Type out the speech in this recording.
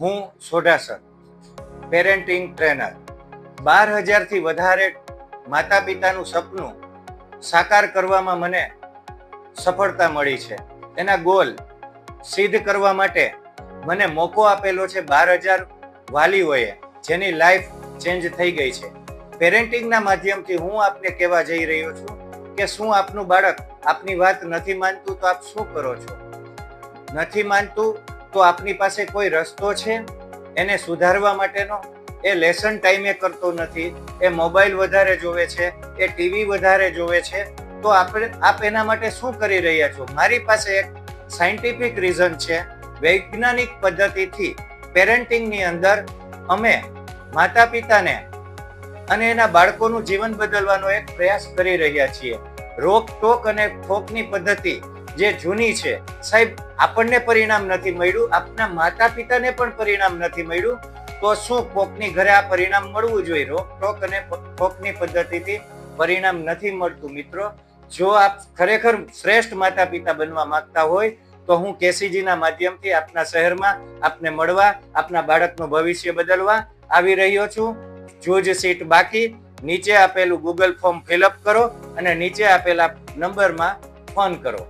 હું સોઢાસર parenting trainer 12,000થી વધારે માતા પિતાનું સપનું સાકાર કરવામાં મને સફળતા મળી છે. એના ગોલ સિદ્ધ કરવા માટે મને મોકો આપેલો છે 12,000 વાલીઓએ, જેની લાઈફ ચેન્જ થઈ ગઈ છે. પેરેન્ટિંગના માધ્યમથી હું આપને કહેવા જઈ રહ્યો છું કે શું આપનું બાળક આપની વાત નથી માનતું તો આપ શું કરો છો? નથી માનતું તો આપની પાસે કોઈ રસ્તો છે એને સુધારવા માટેનો? એ લેસન ટાઈમે કરતો નથી, એ મોબાઈલ વધારે જોવે છે, એ ટીવી વધારે જોવે છે, તો આપ એના માટે શું કરી રહ્યા છો? મારી પાસે એક સાયન્ટિફિક રીઝન છે. વૈજ્ઞાનિક પદ્ધતિથી પેરેન્ટિંગની અંદર અમે માતા પિતાને અને એના બાળકોનું જીવન બદલવાનો એક પ્રયાસ કરી રહ્યા છીએ. રોક ટોક અને ફોકની પદ્ધતિ જે જૂની છે, સાહેબ આપણને પરિણામ નથી મળ્યું, આપના માતા પિતાને પણ પરિણામ નથી મળ્યું, તો શું કોકની ઘરે આ પરિણામ મળવું જોઈએ? રોક ટોક અને ફોકની પદ્ધતિથી પરિણામ નથી મળતું. મિત્રો, જો આપ ખરેખર શ્રેષ્ઠ માતા પિતા બનવા માંગતા હોય તો હું કેસીજીના માધ્યમથી આપના શહેરમાં આપને મળવા, આપના બાળકનું ભવિષ્ય બદલવા આવી રહ્યો છું. જૂજ સીટ બાકી. નીચે આપેલું ગૂગલ ફોર્મ ફિલઅપ કરો અને નીચે આપેલા નંબરમાં ફોન કરો.